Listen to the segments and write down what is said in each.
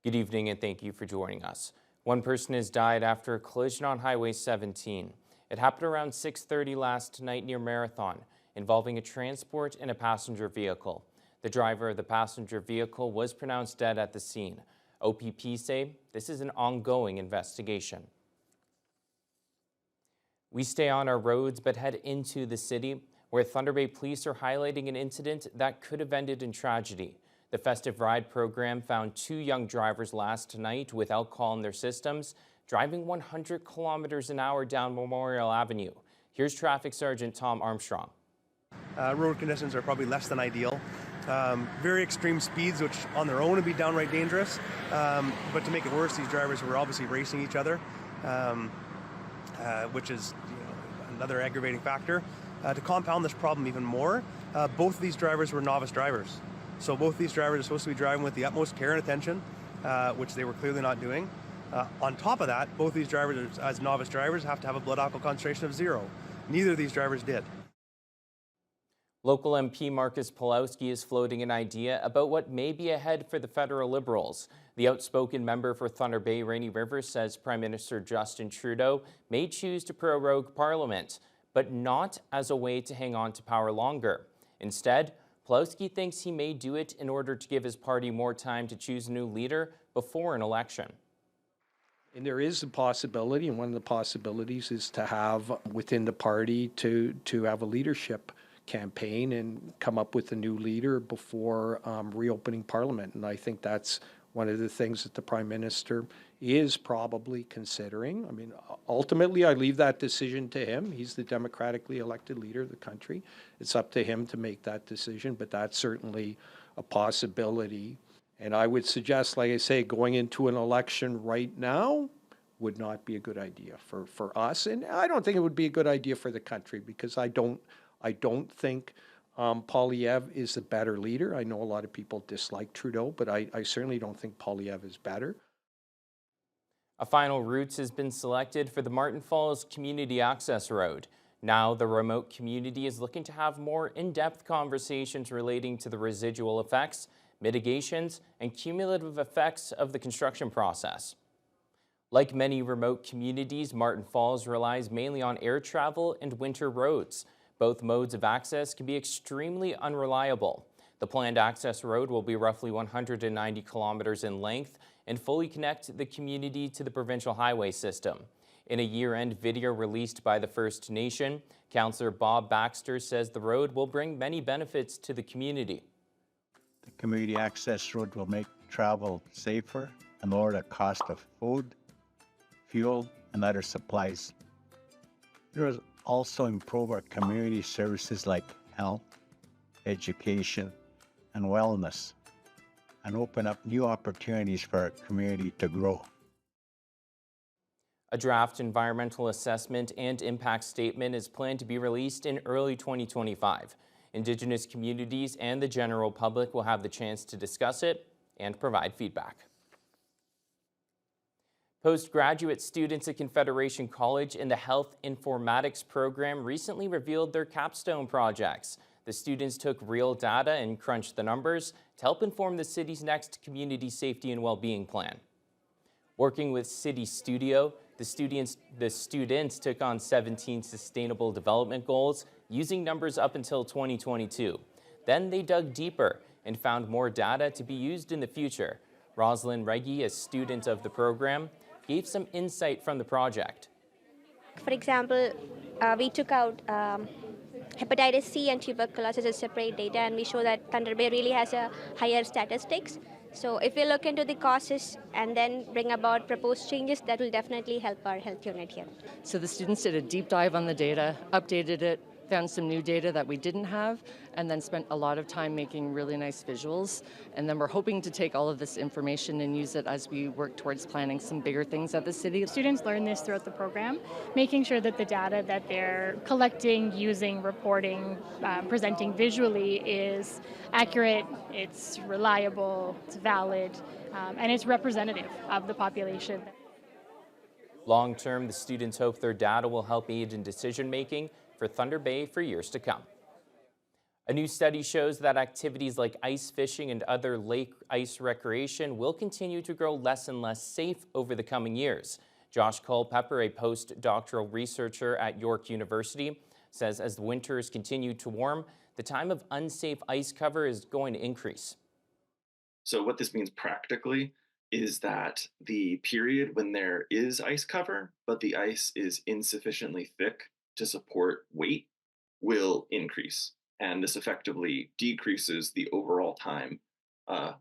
Good evening and thank you for joining us. One person has died after a collision on Highway 17. It happened around 6:30 last night near Marathon, involving a transport and a passenger vehicle. The driver of the passenger vehicle was pronounced dead at the scene. OPP say this is an ongoing investigation. We stay on our roads but head into the city, where Thunder Bay police are highlighting an incident that could have ended in tragedy. The Festive Ride program found 2 young drivers last night with alcohol in their systems, driving 100 kilometers an hour down Memorial Avenue. Here's Traffic Sergeant Tom Armstrong. Road conditions are probably less than ideal. Very extreme speeds, which on their own would be downright dangerous. But to make it worse, these drivers were obviously racing each other, which is another aggravating factor. To compound this problem even more, both of these drivers were novice drivers. So both these drivers are supposed to be driving with the utmost care and attention, which they were clearly not doing. On top of that, both these drivers, as novice drivers, have to have a blood alcohol concentration of 0. Neither of these drivers did. Local MP Marcus Palowski is floating an idea about what may be ahead for the federal Liberals. The outspoken member for Thunder Bay Rainy River says Prime Minister Justin Trudeau may choose to prorogue Parliament, but not as a way to hang on to power longer. Instead, Palowski thinks he may do it in order to give his party more time to choose a new leader before an election. And there is a possibility, and one of the possibilities is to have within the party to have a leadership campaign and come up with a new leader before reopening Parliament. And I think that's one of the things that the Prime Minister is probably considering. I mean, ultimately, I leave that decision to him. He's the democratically elected leader of the country. It's up to him to make that decision, but that's certainly a possibility. And I would suggest, like I say, going into an election right now would not be a good idea for us. And I don't think it would be a good idea for the country, because I don't think Poilievre is the better leader. I know a lot of people dislike Trudeau, but I certainly don't think Poilievre is better. A final route has been selected for the Martin Falls Community Access Road. Now the remote community is looking to have more in-depth conversations relating to the residual effects, mitigations, and cumulative effects of the construction process. Like many remote communities, Martin Falls relies mainly on air travel and winter roads. Both modes of access can be extremely unreliable. The planned access road will be roughly 190 kilometers in length and fully connect the community to the provincial highway system. In a year-end video released by the First Nation, Councillor Bob Baxter says the road will bring many benefits to the community. The community access road will make travel safer and lower the cost of food, fuel, and other supplies. It will also improve our community services like health, education, and wellness, and open up new opportunities for our community to grow. A draft environmental assessment and impact statement is planned to be released in early 2025. Indigenous communities and the general public will have the chance to discuss it and provide feedback. Postgraduate students at Confederation College in the Health Informatics program recently revealed their capstone projects. The students took real data and crunched the numbers to help inform the city's next community safety and well-being plan. Working with City Studio, the students took on 17 sustainable development goals using numbers up until 2022. Then they dug deeper and found more data to be used in the future. Rosalind Reggie, a student of the program, gave some insight from the project. For example, we took out hepatitis C and tuberculosis as separate data, and we show that Thunder Bay really has a higher statistics. So if we look into the causes and then bring about proposed changes, that will definitely help our health unit here. So the students did a deep dive on the data, updated it, found some new data that we didn't have, and then spent a lot of time making really nice visuals. And then we're hoping to take all of this information and use it as we work towards planning some bigger things at the city. Students learn this throughout the program, making sure that the data that they're collecting, using, reporting, presenting visually is accurate, it's reliable, it's valid, and it's representative of the population. Long-term, the students hope their data will help aid in decision-making for Thunder Bay for years to come. A new study shows that activities like ice fishing and other lake ice recreation will continue to grow less and less safe over the coming years. Josh Culpepper, a postdoctoral researcher at York University, says as the winters continue to warm, the time of unsafe ice cover is going to increase. So what this means practically is that the period when there is ice cover, but the ice is insufficiently thick to support weight, will increase. And this effectively decreases the overall time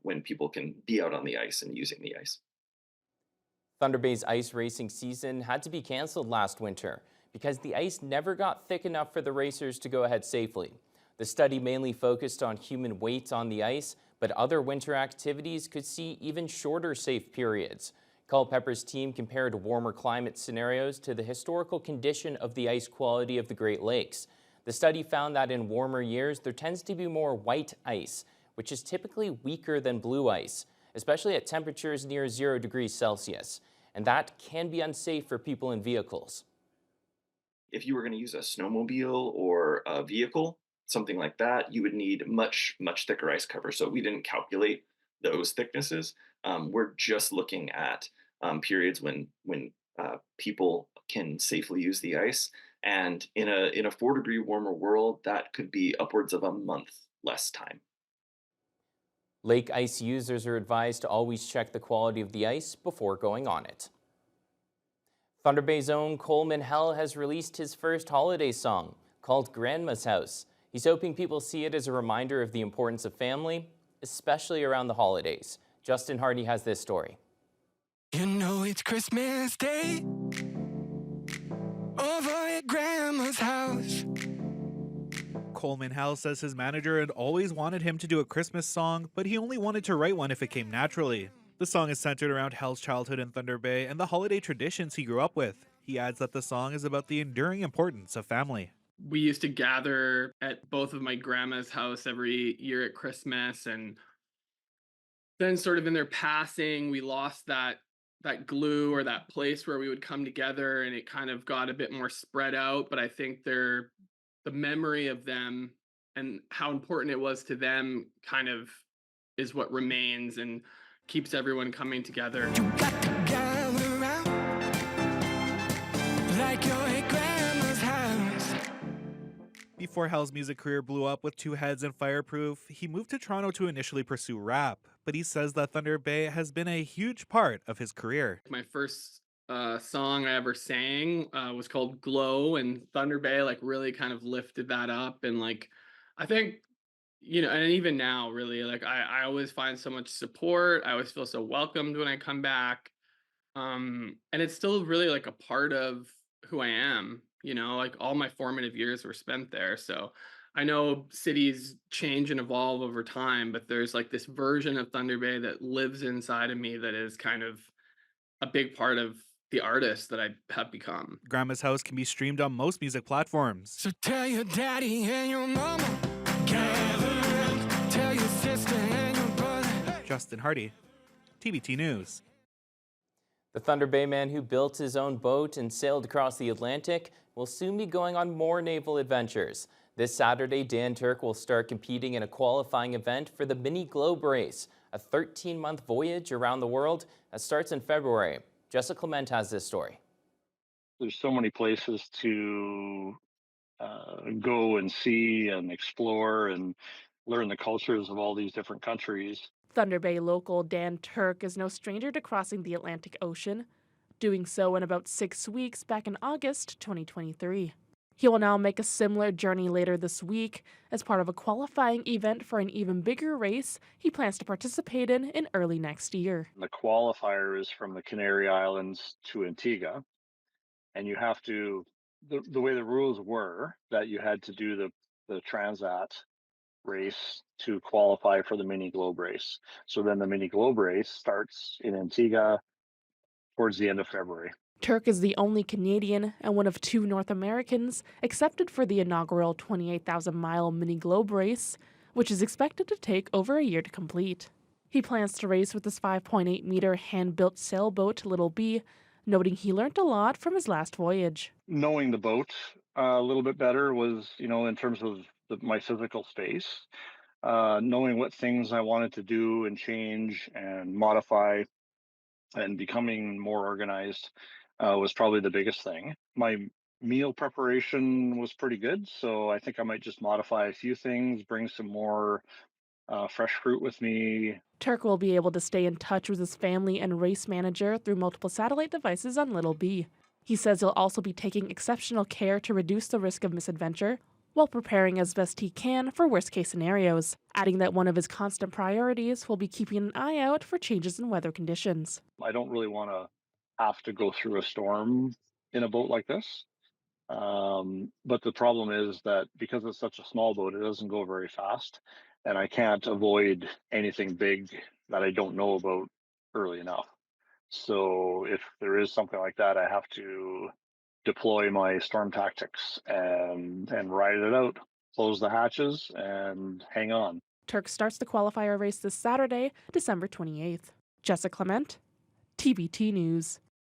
when people can be out on the ice and using the ice. Thunder Bay's ice racing season had to be canceled last winter because the ice never got thick enough for the racers to go ahead safely. The study mainly focused on human weight on the ice, but other winter activities could see even shorter safe periods. Culpepper's team compared warmer climate scenarios to the historical condition of the ice quality of the Great Lakes. The study found that in warmer years, there tends to be more white ice, which is typically weaker than blue ice, especially at temperatures near 0 degrees Celsius. And that can be unsafe for people in vehicles. If you were going to use a snowmobile or a vehicle, something like that, you would need much thicker ice cover. So we didn't calculate those thicknesses. We're just looking at periods when people can safely use the ice. And in a 4-degree warmer world, that could be upwards of a month less time. Lake ice users are advised to always check the quality of the ice before going on it. Thunder Bay's own Coleman Hell has released his first holiday song called Grandma's House. He's hoping people see it as a reminder of the importance of family, especially around the holidays. Justin Hardy has this story. You know it's Christmas Day over at Grandma's house. Coleman Hell says his manager had always wanted him to do a Christmas song, but he only wanted to write one if it came naturally. The song is centered around Hell's childhood in Thunder Bay and the holiday traditions he grew up with. He adds that the song is about the enduring importance of family. We used to gather at both of my grandma's house every year at Christmas, and then sort of in their passing, we lost that glue or that place where we would come together, and it kind of got a bit more spread out. But I think the memory of them and how important it was to them kind of is what remains and keeps everyone coming together. You got to gather around like you're at Grandma's house. Before Hell's music career blew up with Two Heads and Fireproof, he moved to Toronto to initially pursue rap, but he says that Thunder Bay has been a huge part of his career. My first song I ever sang was called Glow, and Thunder Bay really kind of lifted that up. And I think, and even now really, I always find so much support. I always feel so welcomed when I come back. And it's still really a part of who I am, all my formative years were spent there. So I know cities change and evolve over time, but there's this version of Thunder Bay that lives inside of me that is kind of a big part of the artist that I have become. Grandma's House can be streamed on most music platforms. So tell your daddy and your mama, gather around, tell your sister and your brother. Justin Hardy, TBT News. The Thunder Bay man who built his own boat and sailed across the Atlantic will soon be going on more naval adventures. This Saturday, Turk will start competing in a qualifying event for the Mini Globe Race, a 13-month voyage around the world that starts in February. Jessica Clement has this story. There's so many places to go and see and explore and learn the cultures of all these different countries. Thunder Bay local Dan Turk is no stranger to crossing the Atlantic Ocean, doing so in about 6 weeks back in August 2023. He will now make a similar journey later this week as part of a qualifying event for an even bigger race he plans to participate in early next year. The qualifier is from the Canary Islands to Antigua, and you have to, the way the rules were, that you had to do the Transat race to qualify for the Mini Globe Race. So then the Mini Globe Race starts in Antigua towards the end of February. Turk is the only Canadian and one of 2 North Americans accepted for the inaugural 28,000-mile Mini Globe Race, which is expected to take over a year to complete. He plans to race with his 5.8-meter hand-built sailboat, Little B, noting he learned a lot from his last voyage. Knowing the boat, a little bit better was, in terms of my physical space, knowing what things I wanted to do and change and modify and becoming more organized was probably the biggest thing. My meal preparation was pretty good, so I think I might just modify a few things, bring some more fresh fruit with me. Turk will be able to stay in touch with his family and race manager through multiple satellite devices on Little B. He says he'll also be taking exceptional care to reduce the risk of misadventure while preparing as best he can for worst-case scenarios, adding that one of his constant priorities will be keeping an eye out for changes in weather conditions. I don't really want to have to go through a storm in a boat like this. But the problem is that because it's such a small boat, it doesn't go very fast, and I can't avoid anything big that I don't know about early enough. So if there is something like that, I have to deploy my storm tactics and ride it out, close the hatches, and hang on. Turk starts the qualifier race this Saturday, December 28th. Jessica Clement, TBT News.